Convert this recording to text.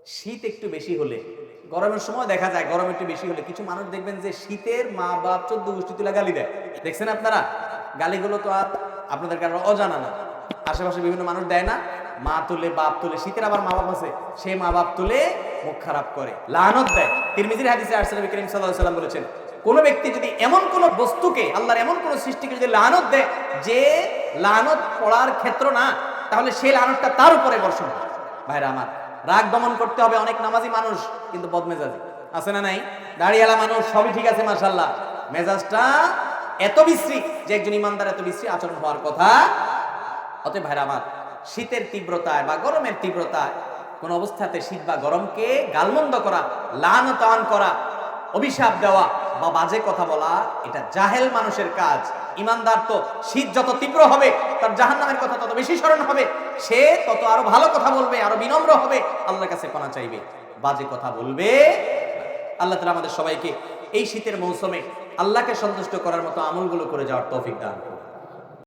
শীত একটু বেশি হলে, গরমের সময় দেখা যায় গরম একটু বেশি হলে কিছু মানুষ দেখবেন যে শীতের মা বাপ 14 গোষ্ঠী তুলে গালি দেয়। দেখছেন আপনারা? গালিগুলো তো আর আপনাদের কারো অজানা না। আশেপাশে বিভিন্ন মানুষ দেয় না, মা তুলে বাপ তুলে। শীতের আবার মা বাপ আছে, সেই মা বাপ তুলে মুখ খারাপ করে, লানত দেয়। তিরমিজির হাদিসে নবী করিম সাল্লাল্লাহু আলাইহি ওয়াসাল্লাম বলেছেন, কোন ব্যক্তি যদি এমন কোন বস্তুকে, আল্লাহর এমন কোন সৃষ্টিকে যদি লানত দেয় যে লানত পড়ার ক্ষেত্র না, তাহলে সেই লানতটা তার উপরে বর্ষণ হয়। ভাইরা আমার, রাগ দমন করতে হবে। অনেক নামাজি মানুষ কিন্তু বদমেজাজি আছে না নাই? দাড়িওয়ালা মানুষ সবই ঠিক আছে মাশাআল্লাহ, মেজাজটা এত বিশ্রী যে একজন ইমানদার এত বিশ্রী আচরণ হওয়ার কথা। অতএব ভাইরা আমার, শীতের তীব্রতায় বা গরমের তীব্রতায় কোন অবস্থাতে শীত বা গরমকে গালমন্দ করা, লানত করা, অভিশাপ দেওয়া বা বাজে কথা বলা, এটা জাহেল মানুষের কাজ। ইমানদার তো শীত যত তীব্র হবে তার জাহান্নামের কথা তত বেশি স্মরণ হবে, সে তত আরো ভালো কথা বলবে, আরো বিনম্র হবে, আল্লাহর কাছে পানা চাইবে, বাজে কথা বলবে। আল্লাহ তাআলা আমাদের সবাইকে এই শীতের মৌসুমে আল্লাহকে সন্তুষ্ট করার মতো আমলগুলো করে যাওয়ার তৌফিক দান করুন।